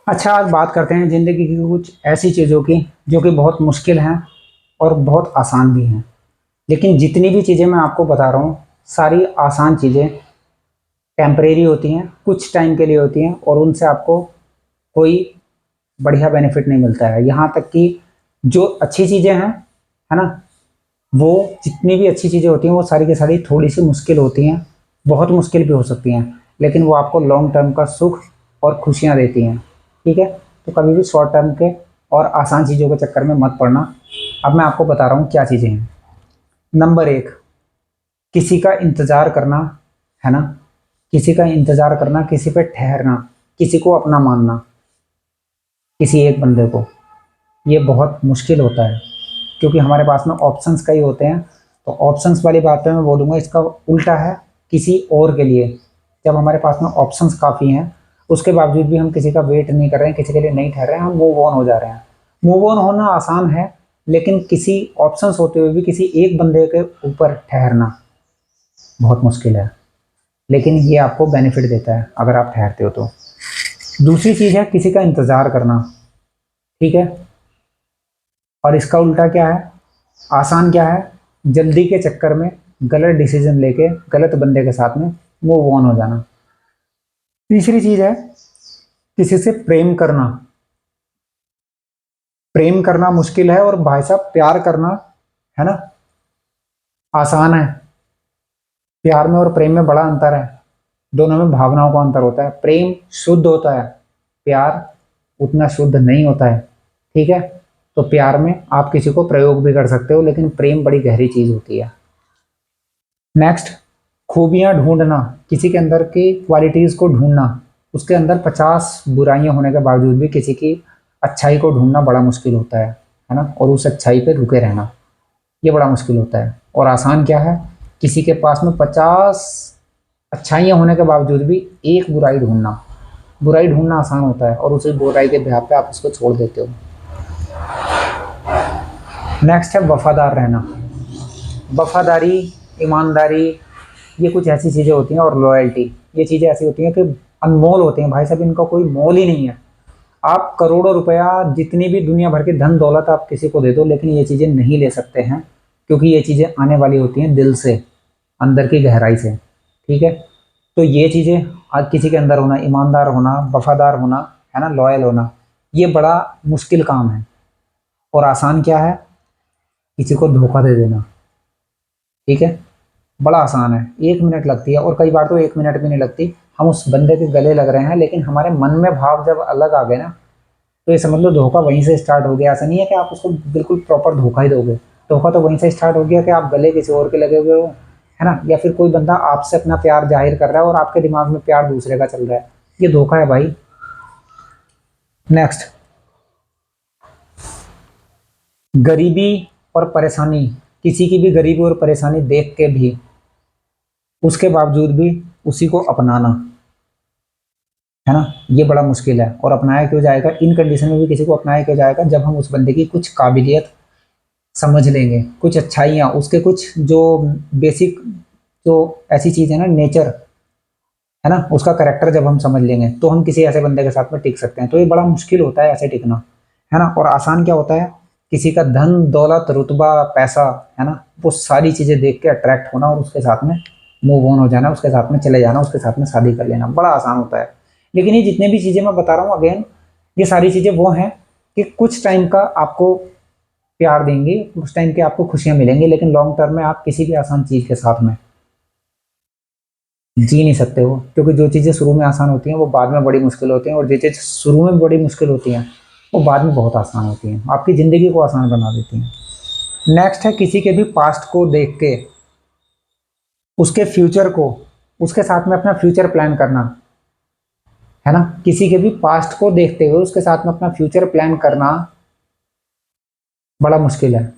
अच्छा, आज बात करते हैं ज़िंदगी की कुछ ऐसी चीज़ों की जो कि बहुत मुश्किल हैं और बहुत आसान भी हैं। लेकिन जितनी भी चीज़ें मैं आपको बता रहा हूँ, सारी आसान चीज़ें टेम्परेरी होती हैं, कुछ टाइम के लिए होती हैं और उनसे आपको कोई बढ़िया बेनिफिट नहीं मिलता है। यहाँ तक कि जो अच्छी चीज़ें हैं, है ना? वो जितनी भी अच्छी चीज़ें होती हैं, वो सारी की सारी थोड़ी-सी मुश्किल होती हैं, बहुत मुश्किल भी हो सकती हैं, लेकिन वो आपको लॉन्ग टर्म का सुख और खुशियाँ देती हैं, ठीक है? तो कभी भी शॉर्ट टर्म के और आसान चीज़ों के चक्कर में मत पड़ना। अब मैं आपको बता रहा हूँ क्या चीज़ें हैं। नंबर 1, किसी का इंतज़ार करना, है ना? किसी का इंतज़ार करना, किसी पे ठहरना, किसी को अपना मानना, किसी एक बंदे को, ये बहुत मुश्किल होता है, क्योंकि हमारे पास में ऑप्शंस कई होते हैं। तो ऑप्शंस वाली बात पे मैं बोलूँगा, इसका उल्टा है किसी और के लिए। जब हमारे पास में ऑप्शंस काफ़ी हैं, उसके बावजूद भी हम किसी का वेट नहीं कर रहे हैं, किसी के लिए नहीं ठहर रहे हैं, हम मूव ऑन हो जा रहे हैं। मूव ऑन होना आसान है, लेकिन किसी ऑप्शंस होते हुए भी किसी एक बंदे के ऊपर ठहरना बहुत मुश्किल है। लेकिन ये आपको बेनिफिट देता है अगर आप ठहरते हो तो। दूसरी चीज़ है किसी का इंतज़ार करना, ठीक है? और इसका उल्टा क्या है? आसान क्या है? जल्दी के चक्कर में गलत डिसीजन लेके गलत बंदे के साथ में मूव ऑन हो जाना। तीसरी चीज है किसी से प्रेम करना। प्रेम करना मुश्किल है और भाई साहब प्यार करना, है ना, आसान है। प्यार में और प्रेम में बड़ा अंतर है। दोनों में भावनाओं का अंतर होता है। प्रेम शुद्ध होता है, प्यार उतना शुद्ध नहीं होता है, ठीक है? तो प्यार में आप किसी को प्रयोग भी कर सकते हो, लेकिन प्रेम बड़ी गहरी चीज होती है। नेक्स्ट, खूबियां ढूंढना, किसी के अंदर की क्वालिटीज को ढूंढना। उसके अंदर 50 बुराइयां होने के बावजूद भी किसी की अच्छाई को ढूंढना बड़ा मुश्किल होता है ना? और उस अच्छाई पे रुके रहना, ये बड़ा मुश्किल होता है। और आसान क्या है? किसी के पास में 50 अच्छाइयां होने के बावजूद भी एक बुराई ढूंढना। बुराई ढूंढना आसान होता है और उसी बुराई के बिहाफ पे आप उसको छोड़ देते हो। नेक्स्ट है वफादार रहना। वफादारी, ईमानदारी, ये कुछ ऐसी चीज़ें होती हैं, और लॉयल्टी, ये चीज़ें ऐसी होती हैं कि अनमोल होती हैं भाई साहब, इनका कोई मोल ही नहीं है। आप करोड़ों रुपया, जितनी भी दुनिया भर की धन दौलत आप किसी को दे दो, लेकिन ये चीज़ें नहीं ले सकते हैं, क्योंकि ये चीज़ें आने वाली होती हैं दिल से, अंदर की गहराई से, ठीक है? तो ये चीज़ें आज किसी के अंदर होना, ईमानदार होना, वफादार होना, है ना, लॉयल होना, ये बड़ा मुश्किल काम है। और आसान क्या है? किसी को धोखा दे देना, ठीक है? बड़ा आसान है, 1 मिनट लगती है, और कई बार तो 1 मिनट भी नहीं लगती। हम उस बंदे के गले लग रहे हैं, लेकिन हमारे मन में भाव जब अलग आ गए ना, तो ये समझ लो धोखा वहीं से स्टार्ट हो गया। ऐसा नहीं है कि आप उसको बिल्कुल प्रॉपर धोखा ही दोगे। धोखा तो वहीं से स्टार्ट हो गया कि आप गले किसी और के लगे हुए हो, है ना? या फिर कोई बंदा आपसे अपना प्यार जाहिर कर रहा है और आपके दिमाग में प्यार दूसरे का चल रहा है, ये धोखा है भाई। नेक्स्ट, गरीबी और परेशानी, किसी की भी गरीबी और परेशानी देख के भी उसके बावजूद भी उसी को अपनाना, है ना, ये बड़ा मुश्किल है। और अपनाया क्यों जाएगा? इन कंडीशन में भी किसी को अपनाया क्यों जाएगा? जब हम उस बंदे की कुछ काबिलियत समझ लेंगे, कुछ अच्छाइयाँ उसके, कुछ जो बेसिक, जो ऐसी चीज़ है ना, नेचर, है ना, उसका करेक्टर जब हम समझ लेंगे, तो हम किसी ऐसे बंदे के साथ में टिक सकते हैं। तो ये बड़ा मुश्किल होता है ऐसे टिकना, है ना? और आसान क्या होता है? किसी का धन दौलत रुतबा पैसा, है ना, वो सारी चीज़ें देख के अट्रैक्ट होना और उसके साथ में मूव ऑन हो जाना, उसके साथ में चले जाना, उसके साथ में शादी कर लेना, बड़ा आसान होता है। लेकिन ये जितने भी चीज़ें मैं बता रहा हूँ, अगेन, ये सारी चीज़ें वो हैं कि कुछ टाइम का आपको प्यार देंगी, उस टाइम की आपको खुशियां मिलेंगी, लेकिन लॉन्ग टर्म में आप किसी भी आसान चीज़ के साथ में जी नहीं सकते हो, क्योंकि जो चीज़ें शुरू में आसान होती हैं वो बाद में बड़ी मुश्किल होती हैं, और जो चीज़ शुरू में बड़ी मुश्किल होती हैं वो बाद में बहुत आसान होती हैं, आपकी ज़िंदगी को आसान बना देती हैं। नेक्स्ट है किसी के भी पास्ट को देख के उसके फ्यूचर को, उसके साथ में अपना फ्यूचर प्लान करना, है ना? किसी के भी पास्ट को देखते हुए उसके साथ में अपना फ्यूचर प्लान करना बड़ा मुश्किल है।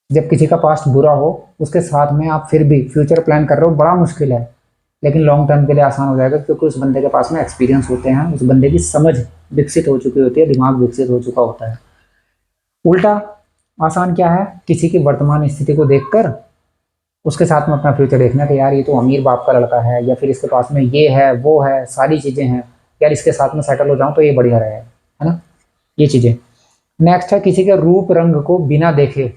जब किसी का पास्ट बुरा हो, उसके साथ में आप फिर भी फ्यूचर प्लान कर रहे हो, बड़ा मुश्किल है। लेकिन लॉन्ग टर्म के लिए आसान हो जाएगा, क्योंकि उस बंदे के पास में एक्सपीरियंस होते हैं, उस बंदे की समझ विकसित हो चुकी होती है, दिमाग विकसित हो चुका होता है। उल्टा आसान क्या है? किसी की वर्तमान स्थिति को देखकर उसके साथ में अपना फ्यूचर देखना कि यार ये तो अमीर बाप का लड़का है, या फिर इसके पास में ये है वो है, सारी चीज़ें हैं, यार इसके साथ में सेटल हो जाऊं तो ये बढ़िया रहेगा, है ना, ये चीज़ें। नेक्स्ट है किसी के रूप रंग को बिना देखे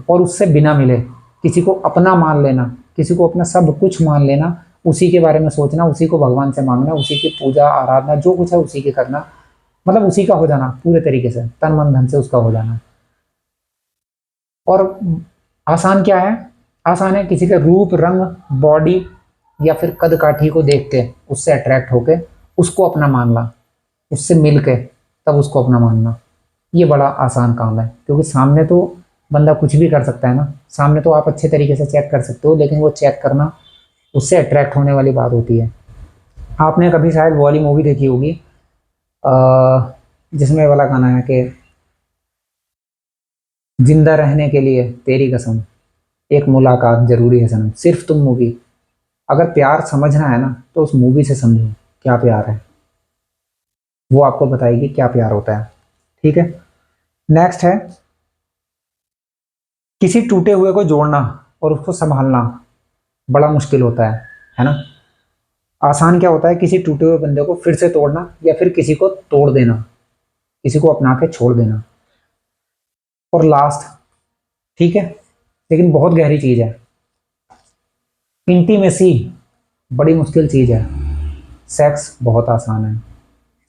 और उससे बिना मिले किसी को अपना मान लेना, किसी को अपना सब कुछ मान लेना, उसी के बारे में सोचना, उसी को भगवान से मांगना, उसी की पूजा आराधना जो कुछ है उसी की करना, मतलब उसी का हो जाना पूरे तरीके से, तन मन धन से उसका हो जाना। और आसान क्या है? आसान है किसी के रूप रंग बॉडी या फिर कद काठी को देख के उससे अट्रैक्ट होके उसको अपना मानना, उससे मिल के तब उसको अपना मानना। ये बड़ा आसान काम है, क्योंकि सामने तो बंदा कुछ भी कर सकता है ना, सामने तो आप अच्छे तरीके से चेक कर सकते हो, लेकिन वो चेक करना उससे अट्रैक्ट होने वाली बात होती है। आपने कभी शायद वो वाली मूवी देखी होगी जिसमें वाला गाना है कि जिंदा रहने के लिए तेरी कसम एक मुलाकात जरूरी है सनम। सिर्फ तुम मूवी, अगर प्यार समझना है ना तो उस मूवी से समझो क्या प्यार है, वो आपको बताएगी क्या प्यार होता है। ठीक है। नेक्स्ट है किसी टूटे हुए को जोड़ना और उसको संभालना बड़ा मुश्किल होता है ना। आसान क्या होता है? किसी टूटे हुए बंदे को फिर से तोड़ना या फिर किसी को तोड़ देना, किसी को अपना के छोड़ देना। और लास्ट, ठीक है, लेकिन बहुत गहरी चीज है, इंटीमेसी बड़ी मुश्किल चीज है, सेक्स बहुत आसान है।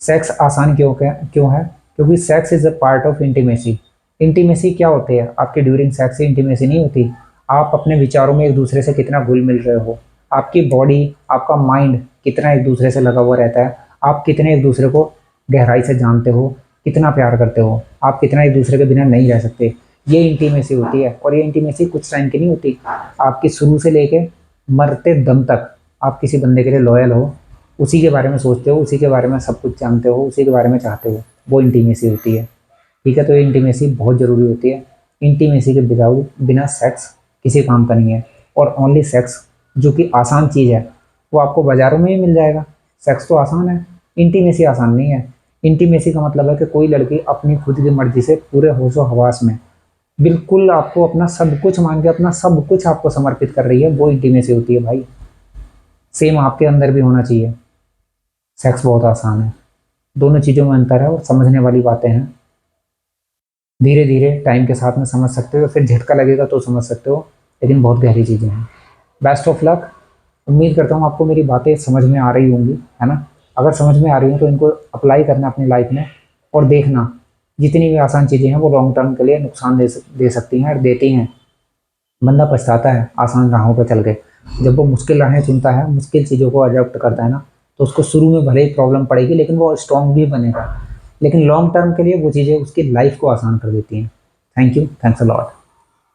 सेक्स आसान क्यों है? क्योंकि sex is a part of intimacy. Intimacy क्या होती है? आपकी ड्यूरिंग सेक्स से इंटीमेसी नहीं होती, आप अपने विचारों में एक दूसरे से कितना घुल मिल रहे हो, आपकी बॉडी आपका माइंड कितना एक दूसरे से लगा हुआ रहता है, आप कितने एक दूसरे को गहराई से जानते हो, कितना प्यार करते हो, आप कितना एक दूसरे के बिना नहीं रह सकते, ये इंटीमेसी होती है। और ये इंटीमेसी कुछ टाइम की नहीं होती, आपकी शुरू से लेके मरते दम तक आप किसी बंदे के लिए लॉयल हो, उसी के बारे में सोचते हो, उसी के बारे में सब कुछ जानते हो, उसी के बारे में चाहते हो, वो इंटीमेसी होती है। ठीक है, तो ये इंटीमेसी बहुत ज़रूरी होती है। इंटीमेसी के विदाउट बिना सेक्स किसी काम का नहीं है। और ओनली सेक्स जो कि आसान चीज़ है वो आपको बाज़ारों में ही मिल जाएगा। सेक्स तो आसान है, इंटीमेसी आसान नहीं है। इंटीमेसी का मतलब है कि कोई लड़की अपनी खुद की मर्जी से पूरे होशो हवास में बिल्कुल आपको अपना सब कुछ मान के अपना सब कुछ आपको समर्पित कर रही है, वो इंटीमेसी होती है भाई। सेम आपके अंदर भी होना चाहिए। सेक्स बहुत आसान है, दोनों चीज़ों में अंतर है और समझने वाली बातें हैं। धीरे धीरे टाइम के साथ में समझ सकते हो, फिर झटका लगेगा तो समझ सकते हो, लेकिन बहुत गहरी चीज़ें हैं। Best of luck. उम्मीद करता हूँ आपको मेरी बातें समझ में आ रही होंगी, है ना। अगर समझ में आ रही हो तो इनको अप्लाई करना अपनी लाइफ में, और देखना जितनी भी आसान चीज़ें हैं वो लॉन्ग टर्म के लिए नुकसान दे सकती हैं और देती हैं। बंदा पछताता है आसान राहों पर चल के, जब वो मुश्किल राहें चुनता है, मुश्किल चीज़ों को अडॉप्ट करता है ना, तो उसको शुरू में भले ही प्रॉब्लम पड़ेगी लेकिन वो स्ट्रॉन्ग भी बनेगा, लेकिन लॉन्ग टर्म के लिए वो चीज़ें उसकी लाइफ को आसान कर देती हैं। Thank you, thanks a lot.